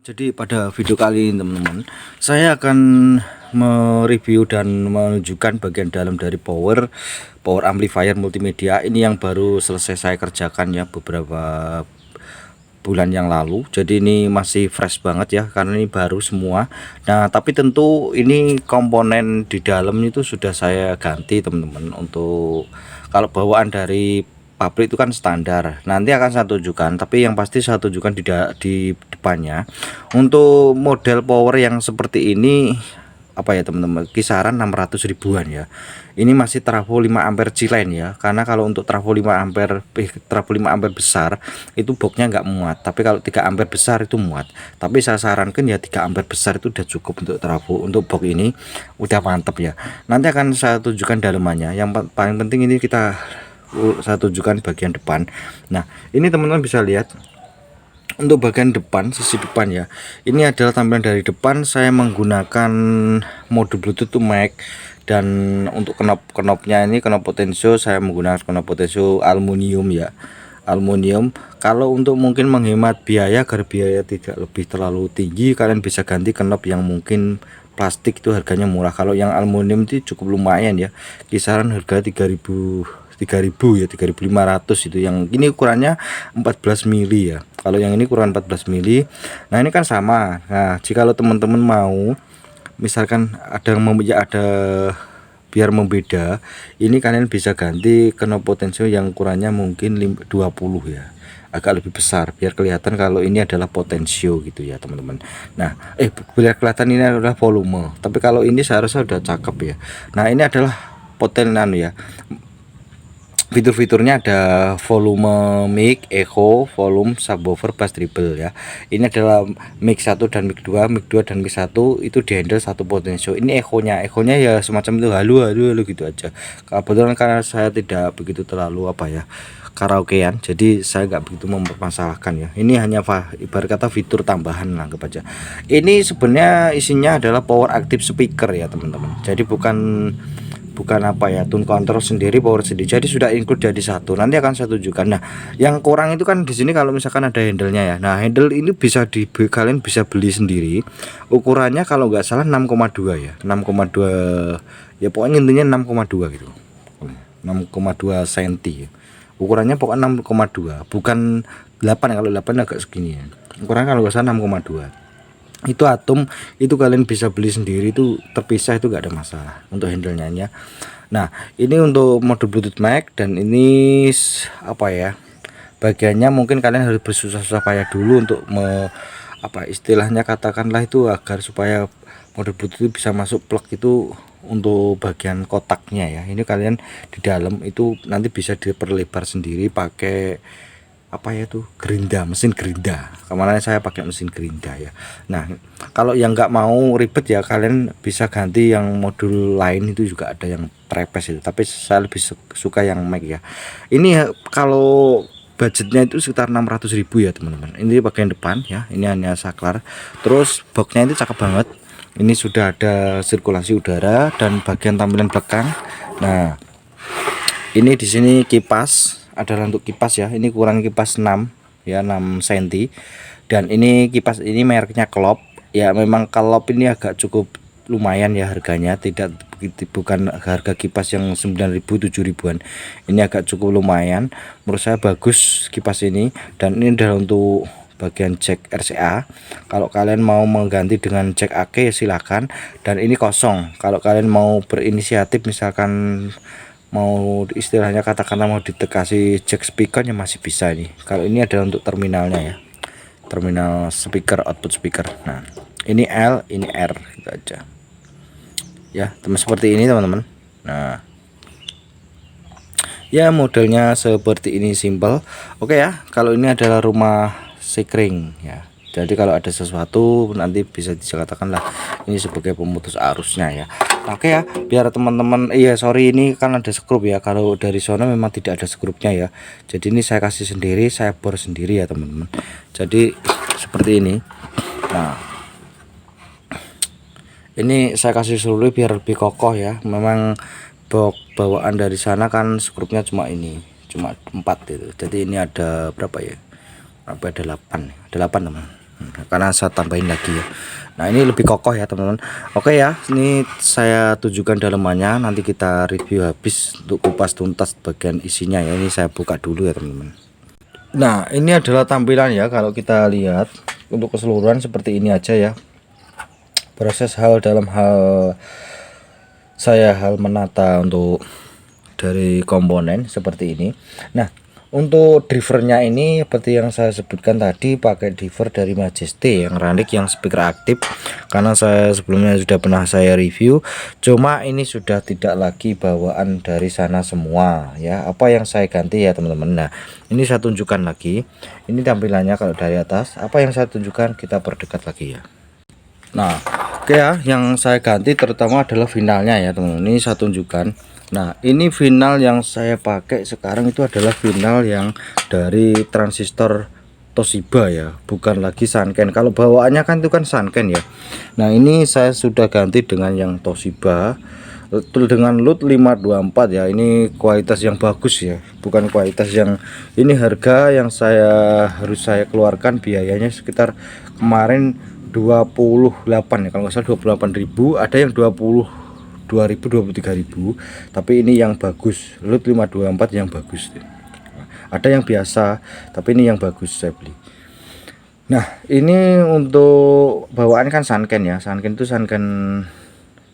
Jadi pada video kali ini teman-teman, saya akan mereview dan menunjukkan bagian dalam dari power amplifier multimedia ini yang baru selesai saya kerjakan ya beberapa bulan yang lalu. Jadi ini masih fresh banget ya karena ini baru semua. Nah tapi tentu ini komponen di dalam itu sudah saya ganti teman-teman. Untuk kalau bawaan dari pabrik itu kan standar, nanti akan saya tunjukkan, tapi yang pasti saya tunjukkan di depannya. Untuk model power yang seperti ini apa ya teman-teman, kisaran 600 ribuan ya. Ini masih trafo 5 ampere G-line ya, karena kalau untuk trafo 5 ampere besar itu boxnya nggak muat, tapi kalau 3 ampere besar itu muat. Tapi saya sarankan ya 3 ampere besar itu udah cukup untuk trafo. Untuk box ini udah mantep ya. Nanti akan saya tunjukkan dalemannya. Yang paling penting ini saya tunjukkan bagian depan. Nah ini teman-teman bisa lihat untuk bagian depan, sisi depan ya, ini adalah tampilan dari depan. Saya menggunakan mode Bluetooth to mic, dan untuk knopnya ini knop potensio saya menggunakan knop potensio aluminium ya, aluminium. Kalau untuk mungkin menghemat biaya agar biaya tidak lebih terlalu tinggi, kalian bisa ganti knop yang mungkin plastik, itu harganya murah. Kalau yang aluminium itu cukup lumayan ya, kisaran harga 3000 ya, 3500 itu. Yang ini ukurannya 14 mili ya, kalau yang ini ukuran 14 mili. Nah ini kan sama. Nah jika teman-teman mau misalkan ada biar membeda, ini kalian bisa ganti knop potensio yang ukurannya mungkin 20 ya, agak lebih besar biar kelihatan kalau ini adalah potensio gitu ya teman-teman. Nah biar kelihatan ini adalah volume, tapi kalau ini seharusnya udah cakep ya. Nah ini adalah potenan ya. Fitur-fiturnya ada volume, mic, echo, volume, subwoofer, bass treble ya. Ini adalah mic 1 dan mic 2, dan mic 1 itu dihandle satu potensio. Ini echonya ya semacam itu, halo gitu aja. Kebetulan karena saya tidak begitu terlalu karaokean, jadi saya nggak begitu mempermasalahkan ya. Ini hanya ibarat kata fitur tambahan lah aja. Ini sebenarnya isinya adalah power active speaker ya teman-teman. Jadi bukan tune control sendiri, power sendiri, jadi sudah include jadi satu. Nanti akan saya tunjukkan. Nah yang kurang itu kan di sini kalau misalkan ada handle-nya ya. Nah handle ini kalian bisa beli sendiri. Ukurannya kalau nggak salah 6,2 ya, 6,2 ya, pokoknya intinya 6,2 gitu, 6,2 cm ya. Ukurannya pokoknya 6,2, bukan 8. Kalau 8 agak segini ya, ukurannya kalau nggak salah 6,2. Itu atom, itu kalian bisa beli sendiri, itu terpisah, itu gak ada masalah untuk handle-nya ya. Nah ini untuk mode Bluetooth mic, dan ini bagiannya mungkin kalian harus bersusah-susah payah dulu untuk istilahnya katakanlah itu, agar supaya mode Bluetooth bisa masuk plug itu. Untuk bagian kotaknya ya, ini kalian di dalam itu nanti bisa diperlebar sendiri pakai gerinda, mesin gerinda. Kemarin saya pakai mesin gerinda ya. Nah kalau yang nggak mau ribet ya, kalian bisa ganti yang modul lain, itu juga ada yang trapeze itu, tapi saya lebih suka yang mic ya. Ini kalau budgetnya itu sekitar 600 ribu ya teman-teman. Ini bagian depan ya, ini hanya saklar. Terus boxnya itu cakep banget. Ini sudah ada sirkulasi udara dan bagian tampilan belakang. Nah ini di sini kipas adalah untuk kipas ya. Ini kurang kipas 6 ya, 6 cm. Dan ini kipas ini mereknya Klop ya. Memang Klop ini agak cukup lumayan ya harganya, bukan harga kipas yang 9.000 7.000-an. Ini agak cukup lumayan, menurut saya bagus kipas ini. Dan ini adalah untuk bagian jack RCA. Kalau kalian mau mengganti dengan jack AC ya silakan. Dan ini kosong. Kalau kalian mau berinisiatif, misalkan mau istilahnya katakanlah mau ditekasi jack speakernya, masih bisa nih. Kalau ini adalah untuk terminalnya ya, terminal speaker, output speaker. Nah ini L, ini R gitu aja ya teman, seperti ini teman-teman. Nah ya modelnya seperti ini, simple. Oke ya, kalau ini adalah rumah sekring ya. Jadi kalau ada sesuatu nanti bisa dikatakan lah ini sebagai pemutus arusnya ya. Oke ya, biar teman-teman, iya sorry ini kan ada skrup ya. Kalau dari sana memang tidak ada skrupnya ya. Jadi ini saya kasih sendiri, saya bor sendiri ya teman-teman. Jadi seperti ini. Nah ini saya kasih solusi biar lebih kokoh ya. Memang bawaan dari sana kan skrupnya cuma 4 itu. Jadi ini ada berapa ya? Ada 8 teman. karena saya tambahin lagi ya. Nah ini lebih kokoh ya teman-teman. Oke ya, ini saya tunjukkan dalemannya, nanti kita review habis untuk kupas tuntas bagian isinya ya. Ini saya buka dulu ya teman-teman. Nah ini adalah tampilan ya, kalau kita lihat untuk keseluruhan seperti ini aja ya. Proses dalam hal menata untuk dari komponen seperti ini. Nah untuk drivernya ini seperti yang saya sebutkan tadi, pakai driver dari Majesty yang Ranik yang speaker aktif, karena saya sebelumnya sudah pernah saya review, cuma ini sudah tidak lagi bawaan dari sana semua ya. Apa yang saya ganti ya teman-teman. Nah ini saya tunjukkan lagi, ini tampilannya kalau dari atas. Apa yang saya tunjukkan, kita perdekat lagi ya. Nah oke ya, yang saya ganti terutama adalah finalnya ya teman-teman. Ini saya tunjukkan. Nah ini final yang saya pakai sekarang itu adalah final yang dari transistor Toshiba ya, bukan lagi Sanken. Kalau bawaannya kan itu kan Sanken ya. Nah ini saya sudah ganti dengan yang Toshiba dengan LUT 524 ya. Ini kualitas yang bagus ya, bukan kualitas yang ini. Harga yang harus saya keluarkan biayanya sekitar kemarin 28 ya, kalau nggak salah 28.000, ada yang 22.000, 23.000, tapi ini yang bagus, LUT 524 yang bagus. Ada yang biasa, tapi ini yang bagus saya beli. Nah ini untuk bawaan kan Sanken ya. Sanken itu Sanken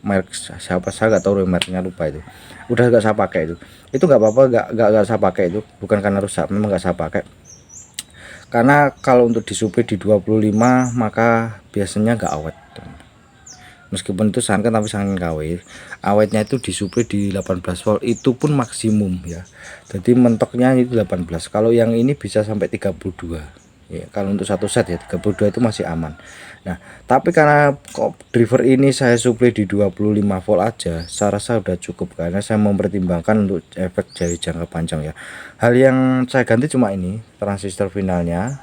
merek siapa, saya nggak tahu mereknya, lupa itu. Udah nggak saya pakai itu nggak apa-apa, nggak saya pakai itu, bukan karena rusak, memang nggak saya pakai. Karena kalau untuk disuplai di 25 maka biasanya nggak awet. Meskipun itu Sanken tapi Sanken KW, awetnya itu disuplai di 18 volt, itu pun maksimum ya. Jadi mentoknya itu 18. Kalau yang ini bisa sampai 32 ya. Kalau untuk satu set ya 32 itu masih aman. Nah tapi karena driver ini saya suplai di 25 volt aja, saya rasa udah cukup, karena saya mempertimbangkan untuk efek dari jangka panjang ya. Hal yang saya ganti cuma ini transistor finalnya,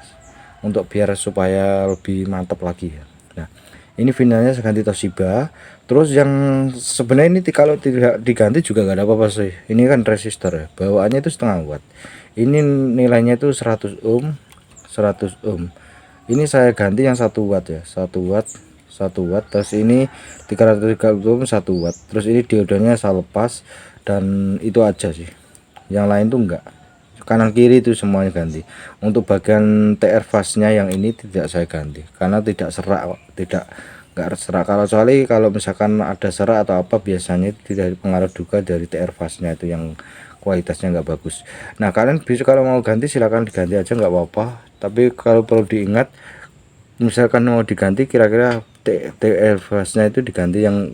untuk biar supaya lebih mantap lagi ya. Nah ini finalnya saya ganti Toshiba. Terus yang sebenarnya ini kalau tidak diganti juga nggak ada apa-apa sih. Ini kan resistor ya, bawaannya itu setengah watt. Ini nilainya itu 100 ohm, 100 ohm. Ini saya ganti yang 1 watt ya, 1 watt, 1 watt. Terus ini 330 ohm 1 watt. Terus ini diodanya saya lepas, dan itu aja sih. Yang lain tuh enggak. Kanan kiri itu semuanya ganti. Untuk bagian TR fase-nya yang ini tidak saya ganti, karena tidak serak, enggak serak. Kalau misalkan ada serak atau apa, biasanya tidak pengaruh juga dari TR fase-nya itu yang kualitasnya nggak bagus. Nah kalian bisa kalau mau ganti silahkan diganti aja, nggak apa-apa. Tapi kalau perlu diingat, misalkan mau diganti kira-kira TR fase-nya itu diganti yang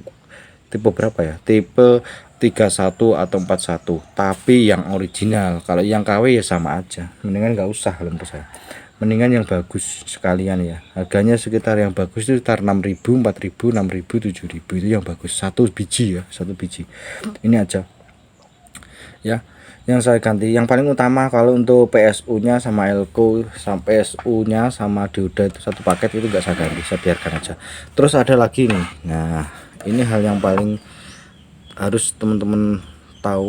tipe berapa ya, tipe 31 atau 41, tapi yang original. Kalau yang KW ya sama aja, mendingan nggak usah lempar saya, mendingan yang bagus sekalian ya. Harganya sekitar yang bagus itu sekitar 6.000, 4.000, 6.000, 7.000, itu yang bagus, satu biji ya, satu biji. Ini aja ya yang saya ganti. Yang paling utama kalau untuk PSU nya sama elko, sampai PSU nya sama dioda itu satu paket, itu enggak saya ganti, saya biarkan aja. Terus ada lagi nih, nah ini hal yang paling harus teman-teman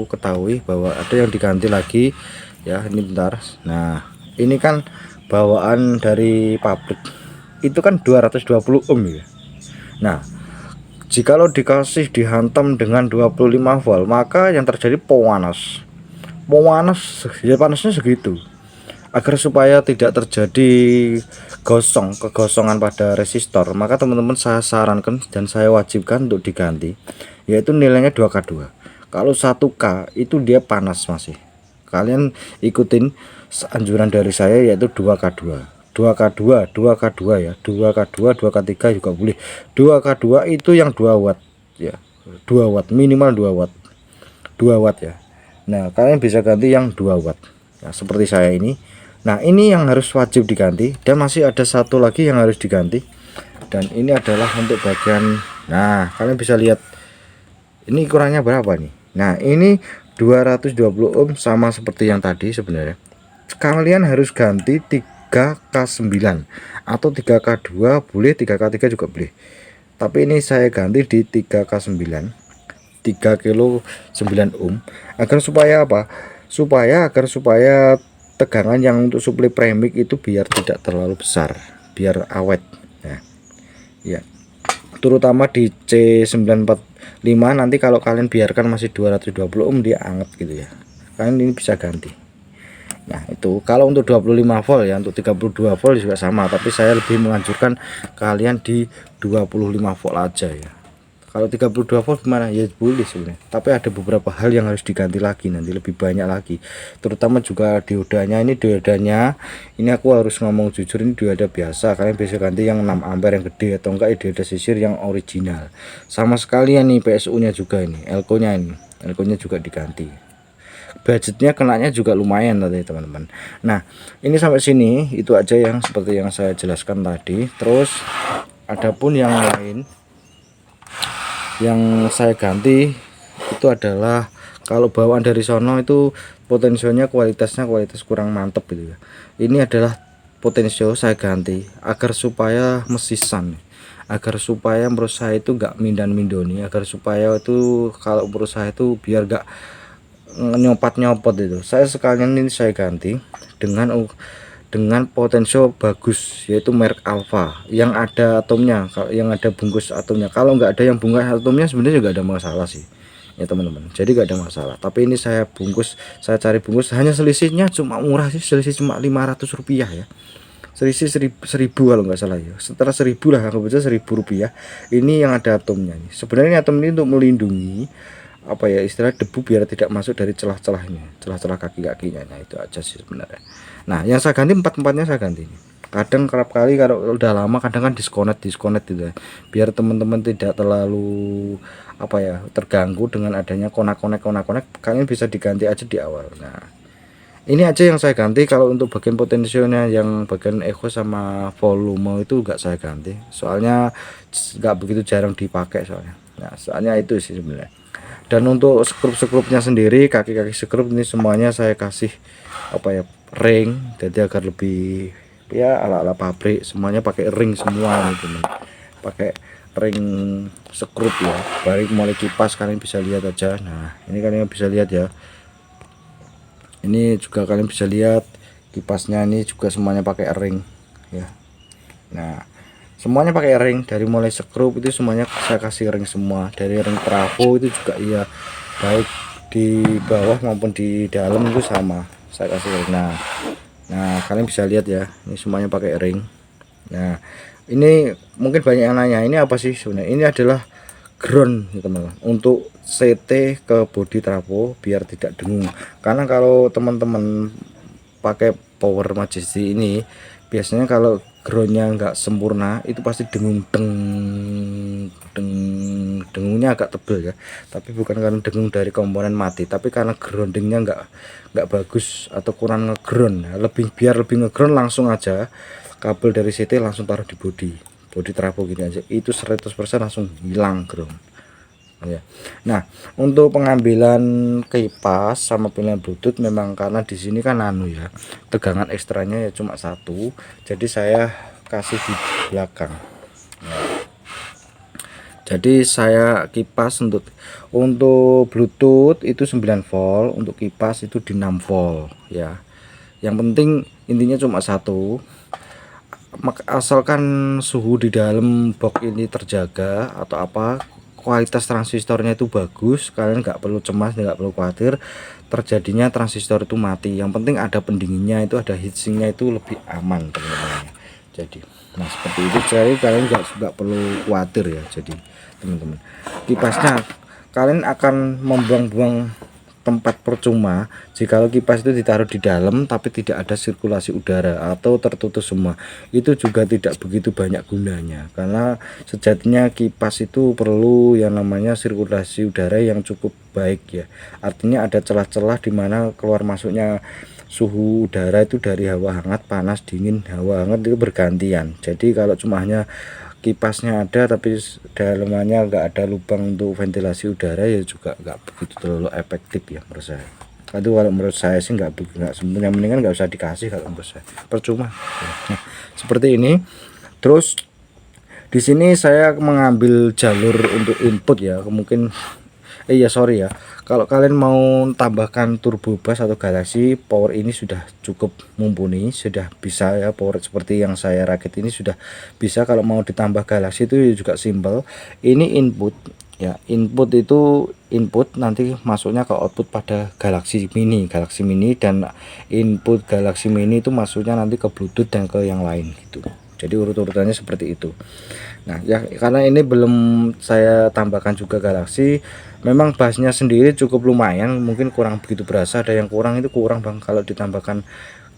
ketahui, bahwa ada yang diganti lagi ya. Ini bentar, nah ini kan bawaan dari pabrik itu kan 220 ohm ya. Nah jikalau dikasih dihantam dengan 25 volt, maka yang terjadi panas ya, panasnya segitu. Agar supaya tidak terjadi kegosongan pada resistor, maka teman-teman saya sarankan dan saya wajibkan untuk diganti, yaitu nilainya 2K2. Kalau 1K itu dia panas masih, kalian ikutin anjuran dari saya, yaitu 2K2 ya, 2K2, 2K3 juga boleh. 2K2 itu yang 2 watt ya, 2 watt, minimal 2 watt, 2 watt ya. Nah kalian bisa ganti yang 2 watt ya, seperti saya ini. Nah ini yang harus wajib diganti, dan masih ada satu lagi yang harus diganti, dan ini adalah untuk bagian, nah kalian bisa lihat ini ukurannya berapa nih. Nah ini 220 ohm, sama seperti yang tadi. Sebenarnya kalian harus ganti 3K9 atau 3K2 boleh, 3K3 juga boleh, tapi ini saya ganti di 3K9, 3 kilo 9 ohm. Agar supaya apa? Supaya tegangan yang untuk suplai premix itu biar tidak terlalu besar. biar awet. Nah ya, terutama di C945 nanti kalau kalian biarkan masih 220 ohm dia anget gitu ya, kalian ini bisa ganti. Nah itu kalau untuk 25 volt ya, untuk 32 volt juga sama, tapi saya lebih menganjurkan kalian di 25 volt aja ya. Kalau 32 volt gimana ya boleh sebenarnya, tapi ada beberapa hal yang harus diganti lagi, nanti lebih banyak lagi, terutama juga diodanya. Ini diodanya ini aku harus ngomong jujur, ini dioda biasa, kalian bisa ganti yang 6 ampere yang gede, atau enggak dioda sisir yang original. Sama sekalian nih PSU nya juga, ini elko nya, ini elko nya juga diganti. Budgetnya kenanya juga lumayan tadi teman-teman. Nah ini sampai sini itu aja yang seperti yang saya jelaskan tadi. Terus adapun yang lain yang saya ganti itu adalah kalau bawaan dari sono itu potensionya kualitas kurang mantep gitu ya. Ini adalah potensio saya ganti agar supaya mesisan, agar supaya menurut saya itu enggak mindan-mindoni, agar supaya itu kalau menurut saya itu biar enggak nyopot itu. Saya sekalian ini saya ganti dengan potensio bagus, yaitu merek Alpha yang ada atomnya, yang ada bungkus atomnya. Kalau nggak ada yang bungkus atomnya sebenarnya juga ada masalah sih ya teman-teman, jadi nggak ada masalah. Tapi ini saya cari bungkus, hanya selisihnya cuma murah sih, selisih cuma 500 rupiah ya, selisih 1000 kalau nggak salah ya, setelah 1000 lah, aku baca 1000 rupiah. Ini yang ada atomnya nih. Sebenarnya atom ini untuk melindungi apa ya, istilah debu biar tidak masuk dari celah-celahnya, celah-celah kaki-kakinya. Nah itu aja sih sebenarnya. Nah yang saya ganti empat-empatnya saya ganti ini. Kadang kerap kali kalau udah lama kadang kan disconnect gitu ya, biar teman-teman tidak terlalu apa ya, terganggu dengan adanya konek-konek, kalian bisa diganti aja di awal. Nah ini aja yang saya ganti. Kalau untuk bagian potensinya, yang bagian echo sama volume itu enggak saya ganti, soalnya nggak begitu jarang dipakai soalnya. Nah soalnya itu sih sebenarnya. Dan untuk skrup-skrupnya sendiri, kaki-kaki skrup ini semuanya saya kasih apa ya, ring, jadi agar lebih ya ala-ala pabrik, semuanya pakai ring semua nih teman, pakai ring skrup ya. Baik mulai kipas kalian bisa lihat aja. Nah ini kalian bisa lihat ya, ini juga kalian bisa lihat kipasnya, ini juga semuanya pakai ring ya. Nah semuanya pakai ring, dari mulai skrup itu semuanya saya kasih ring semua, dari ring trafo itu juga iya, baik di bawah maupun di dalam itu sama saya kasih ring. Nah kalian bisa lihat ya, ini semuanya pakai ring. Nah ini mungkin banyak yang nanya, ini apa sih sebenarnya? Ini adalah ground ya teman-teman, untuk CT ke body trafo biar tidak dengung. Karena kalau teman-teman pakai power majesty ini biasanya kalau groundnya nggak sempurna itu pasti dengungnya agak tebel ya, tapi bukan karena dengung dari komponen mati, tapi karena groundingnya nggak bagus atau kurang ngeground ya. Biar lebih ngeground, langsung aja kabel dari CT langsung taruh di body trafo gini aja, itu 100% langsung hilang ground ya. Nah untuk pengambilan kipas sama pilihan Bluetooth, memang karena di sini kan ya, tegangan ekstranya ya cuma satu, jadi saya kasih di belakang. Nah, jadi saya kipas untuk Bluetooth itu 9 volt, untuk kipas itu di 6 volt ya. Yang penting intinya cuma satu, asalkan suhu di dalam box ini terjaga atau apa, kualitas transistornya itu bagus, kalian nggak perlu cemas, nggak perlu khawatir terjadinya transistor itu mati. Yang penting ada pendinginnya, itu ada heatsinknya, itu lebih aman teman-teman. Jadi nah seperti itu, jadi kalian nggak perlu khawatir ya. Jadi teman-teman, kipasnya kalian akan membuang-buang tempat percuma jika kipas itu ditaruh di dalam tapi tidak ada sirkulasi udara atau tertutup semua. Itu juga tidak begitu banyak gunanya, karena sejatinya kipas itu perlu yang namanya sirkulasi udara yang cukup baik ya. Artinya ada celah-celah di mana keluar masuknya suhu udara itu dari hawa hangat, panas, dingin, hawa hangat itu bergantian. Jadi kalau cuma hanya kipasnya ada tapi dalamannya nggak ada lubang untuk ventilasi udara, ya juga nggak begitu terlalu efektif ya menurut saya. Itu kalau menurut saya sih nggak sebenarnya, mendingan nggak usah dikasih kalau menurut saya, percuma. Nah, seperti ini. Terus di sini saya mengambil jalur untuk input ya, mungkin Iya sorry ya, kalau kalian mau tambahkan turbo bus atau galaksi, power ini sudah cukup mumpuni, sudah bisa ya, power seperti yang saya rakit ini sudah bisa. Kalau mau ditambah galaksi itu juga simple. Ini input ya, input itu input nanti masuknya ke output pada Galaxy Mini, dan input Galaxy Mini itu masuknya nanti ke Bluetooth dan ke yang lain gitu. Jadi urut-urutannya seperti itu. Nah ya, karena ini belum saya tambahkan juga Galaxy, memang bassnya sendiri cukup lumayan, mungkin kurang begitu berasa. Ada yang kurang, itu kurang bang, kalau ditambahkan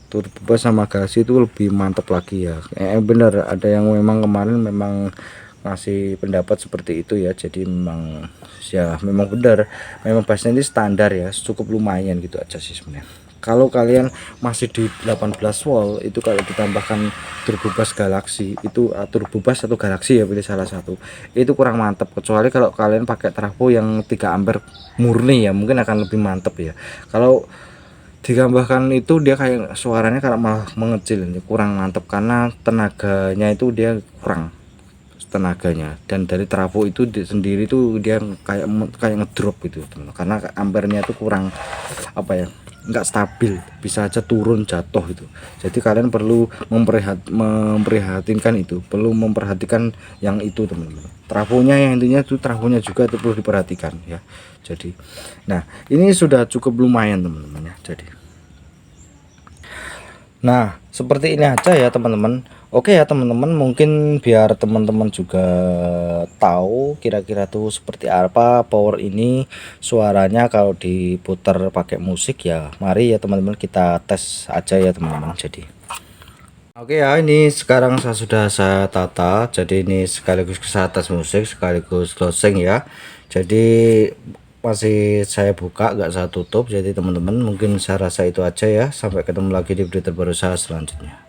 turbo bass sama Galaxy itu lebih mantap lagi ya. Bener, ada yang memang kemarin memang ngasih pendapat seperti itu ya. Jadi memang ya memang benar, memang bassnya ini standar ya, cukup lumayan gitu aja sih sebenarnya. Kalau kalian masih di 18 volt, itu kalau ditambahkan turbo bass Galaxy itu, turbo bass atau Galaxy ya, pilih salah satu, itu kurang mantap. Kecuali kalau kalian pakai trafo yang 3 ampere murni ya, mungkin akan lebih mantap ya. Kalau ditambahkan itu dia kayak suaranya kayak malah mengecil, kurang mantap karena tenaganya itu dia kurang tenaganya. Dan dari trafo itu sendiri tuh dia kayak ngedrop gitu teman, karena ampernya itu kurang apa ya, nggak stabil, bisa aja turun jatuh itu. Jadi kalian perlu memprihatinkan itu, perlu memperhatikan yang itu teman-teman. Trafonya yang intinya itu, trafonya juga itu perlu diperhatikan ya. Jadi nah ini sudah cukup lumayan teman-teman ya. Jadi nah seperti ini aja ya teman-teman. Oke ya teman-teman, mungkin biar teman-teman juga tahu kira-kira tuh seperti apa power ini suaranya kalau diputar pakai musik ya. Mari ya teman-teman kita tes aja ya teman-teman. Jadi oke ya, ini sekarang saya tata, jadi ini sekaligus saya tes musik sekaligus closing ya. Jadi masih saya buka, nggak saya tutup. Jadi teman-teman mungkin saya rasa itu aja ya. Sampai ketemu lagi di video terbaru saya selanjutnya.